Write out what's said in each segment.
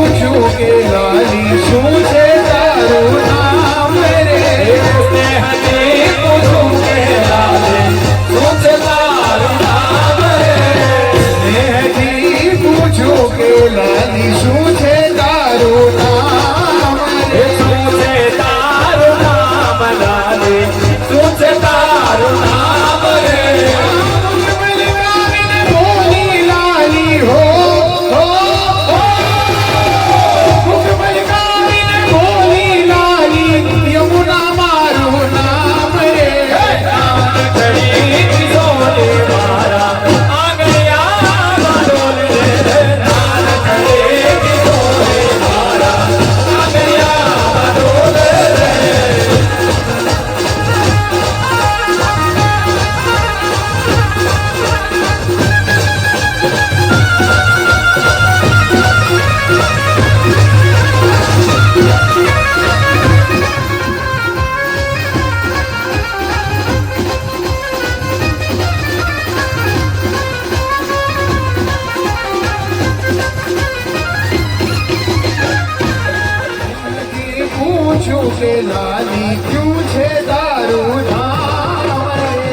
પૂછું કે લાલી ક્યું છે તારું નામ રે પૂછું કે લાલી ક્યું છે તારું નામ રે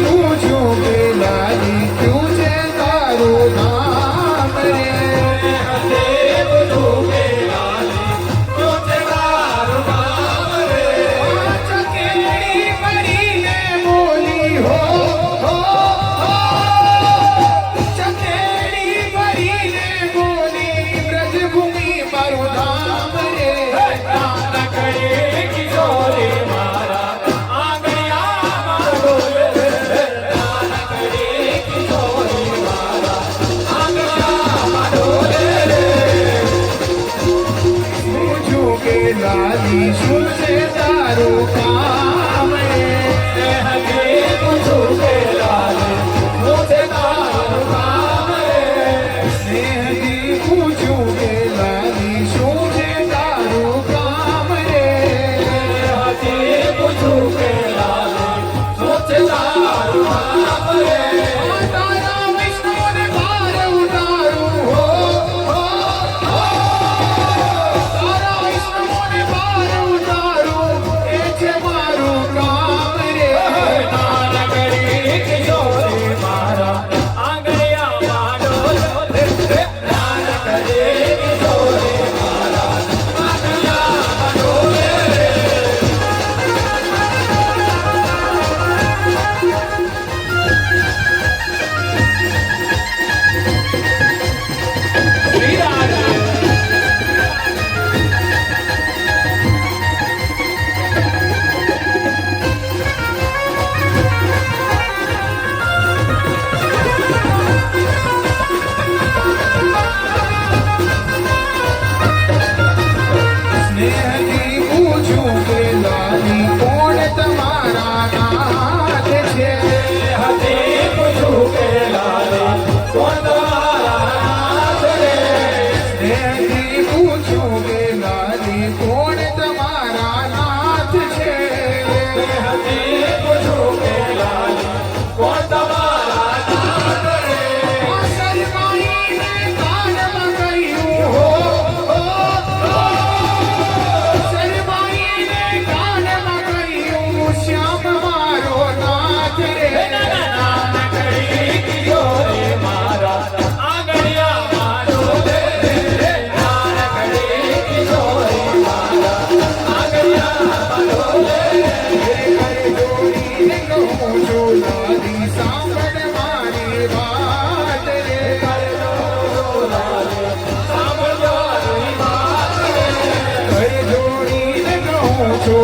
પૂછું કે લાલી ક્યું છે તારું નામ રે પૂછું કે લાલી ક્યું છે તારું નામ રે ચકેડી પડીને બોલી હો લાલી શું છે તારું કામ રે પૂછું કે લાલી શું છે તારું કામ રે પૂછું કે લાલી શું છે તારું કામ રે પૂછું કે લાલી શું છે તારું કામ રે તારા વિષ્ણુને પાર ઉતારું હો તારા વિષ્ણુ પાર ઉતારું એ છે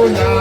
ના